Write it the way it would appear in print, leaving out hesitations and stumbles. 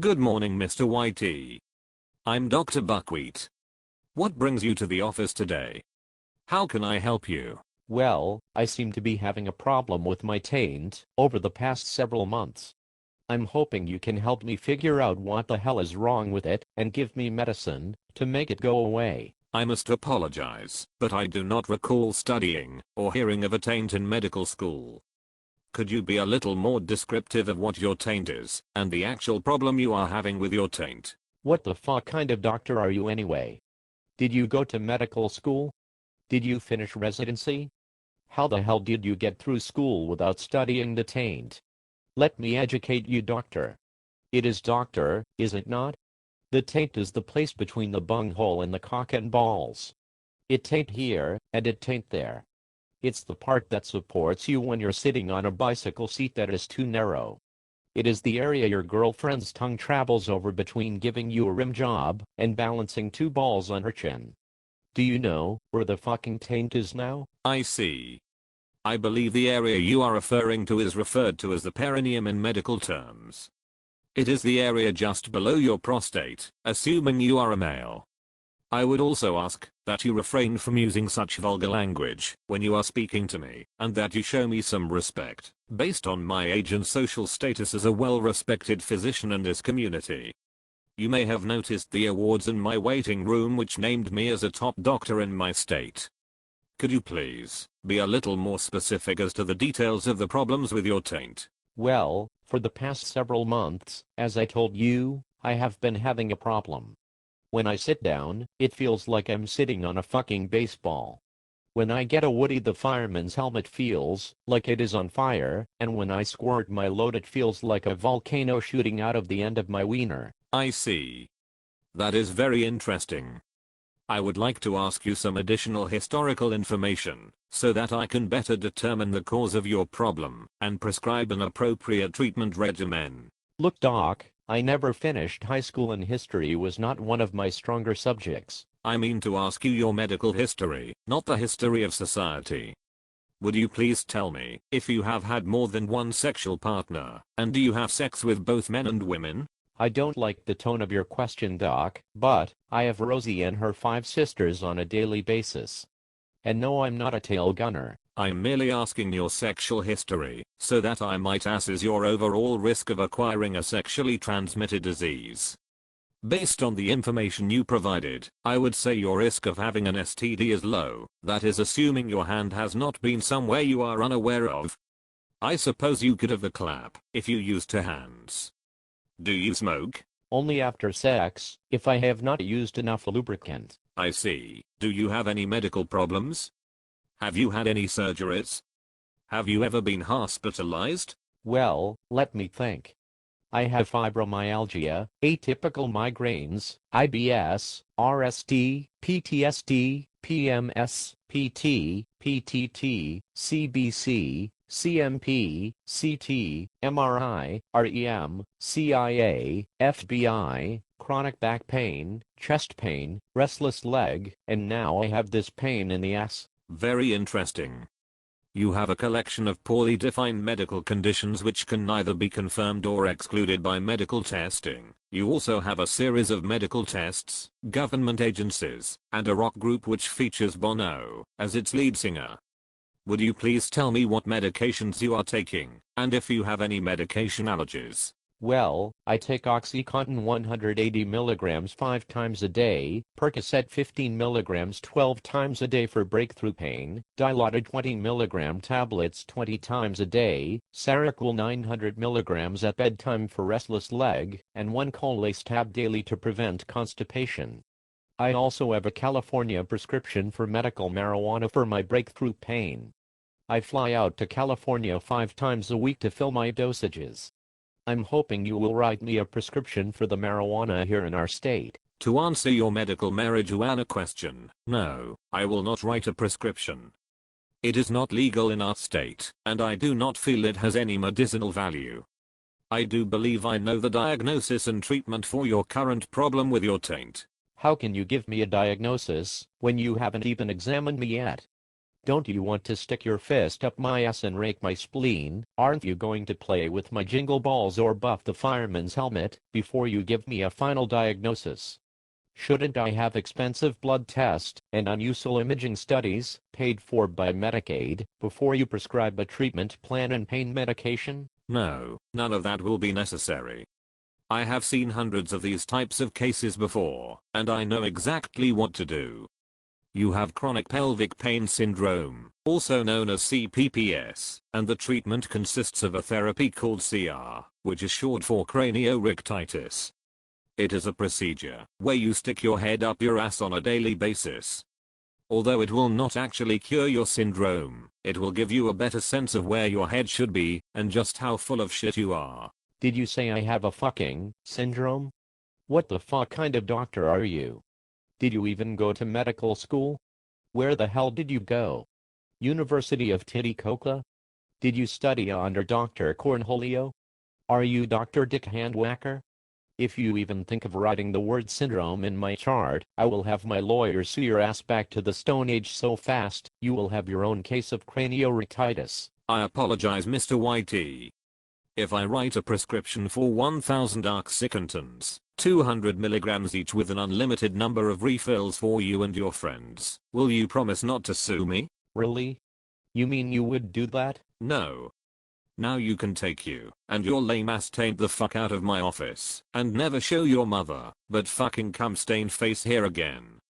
Good morning, Mr. Whitey. I'm Dr. Buckwheat. What brings you to the office today? How can I help you? Well, I seem to be having a problem with my taint over the past several months. I'm hoping you can help me figure out what the hell is wrong with it and give me medicine to make it go away. I must apologize, but I do not recall studying or hearing of a taint in medical school. Could you be a little more descriptive of what your taint is and the actual problem you are having with your taint? What the fuck kind of doctor are you anyway? Did you go to medical school? Did you finish residency? How the hell did you get through school without studying the taint? Let me educate you, doctor. It is doctor, is it not? The taint is the place between the bunghole and the cock and balls. It taint here, and it taint there. It's the part that supports you when you're sitting on a bicycle seat that is too narrow. It is the area your girlfriend's tongue travels over between giving you a rim job and balancing two balls on her chin. Do you know where the fucking taint is now? I see. I believe the area you are referring to is referred to as the perineum in medical terms. It is the area just below your prostate, assuming you are a male. I would also ask that you refrain from using such vulgar language when you are speaking to me, and that you show me some respect, based on my age and social status as a well-respected physician in this community. You may have noticed the awards in my waiting room which named me as a top doctor in my state. Could you please be a little more specific as to the details of the problems with your taint? Well, for the past several months, as I told you, I have been having a problem. When I sit down, it feels like I'm sitting on a fucking baseball. When I get a Woody the fireman's helmet feels like it is on fire, and when I squirt my load it feels like a volcano shooting out of the end of my wiener. I see. That is very interesting. I would like to ask you some additional historical information, so that I can better determine the cause of your problem and prescribe an appropriate treatment regimen. Look, doc, I never finished high school and history was not one of my stronger subjects. I mean to ask you your medical history, not the history of society. Would you please tell me if you have had more than one sexual partner, and do you have sex with both men and women? I don't like the tone of your question, doc, but I have Rosie and her 5 sisters on a daily basis. And no, I'm not a tail gunner. I'm merely asking your sexual history, so that I might assess your overall risk of acquiring a sexually transmitted disease. Based on the information you provided, I would say your risk of having an STD is low, that is assuming your hand has not been somewhere you are unaware of. I suppose you could have the clap if you used 2 hands. Do you smoke? Only after sex, if I have not used enough lubricant. I see. Do you have any medical problems? Have you had any surgeries? Have you ever been hospitalized? Well, let me think. I have fibromyalgia, atypical migraines, IBS, RSD, PTSD, PMS, PT, PTT, CBC, CMP, CT, MRI, REM, CIA, FBI, chronic back pain, chest pain, restless leg, and now I have this pain in the ass. Very interesting. You have a collection of poorly defined medical conditions which can neither be confirmed or excluded by medical testing. You also have a series of medical tests, government agencies, and a rock group which features Bono as its lead singer. Would you please tell me what medications you are taking, and if you have any medication allergies? Well, I take OxyContin 180 mg 5 times a day, Percocet 15 mg 12 times a day for breakthrough pain, Dilaudid 20 mg tablets 20 times a day, Seroquel 900 mg at bedtime for restless leg, and 1 Colace tab daily to prevent constipation. I also have a California prescription for medical marijuana for my breakthrough pain. I fly out to California 5 times a week to fill my dosages. I'm hoping you will write me a prescription for the marijuana here in our state. To answer your medical marijuana question, no, I will not write a prescription. It is not legal in our state, and I do not feel it has any medicinal value. I do believe I know the diagnosis and treatment for your current problem with your taint. How can you give me a diagnosis when you haven't even examined me yet? Don't you want to stick your fist up my ass and rake my spleen? Aren't you going to play with my jingle balls or buff the fireman's helmet before you give me a final diagnosis? Shouldn't I have expensive blood tests and unuseful imaging studies paid for by Medicaid before you prescribe a treatment plan and pain medication? No, none of that will be necessary. I have seen hundreds of these types of cases before, and I know exactly what to do. You have chronic pelvic pain syndrome, also known as CPPS, and the treatment consists of a therapy called CR, which is short for craniorectitis. It is a procedure where you stick your head up your ass on a daily basis. Although it will not actually cure your syndrome, it will give you a better sense of where your head should be and just how full of shit you are. Did you say I have a fucking syndrome? What the fuck kind of doctor are you? Did you even go to medical school? Where the hell did you go? University of Titicaca? Did you study under Dr. Cornholio? Are you Dr. Dick Handwacker? If you even think of writing the word syndrome in my chart, I will have my lawyer sue your ass back to the Stone Age so fast, you will have your own case of craniorectitis. I apologize, Mr. YT. If I write a prescription for 1000 oxycontins, 200 milligrams each with an unlimited number of refills for you and your friends, will you promise not to sue me? Really? You mean you would do that? No. Now you can take you and your lame ass taint the fuck out of my office and never show your mother, but fucking cum stained face here again.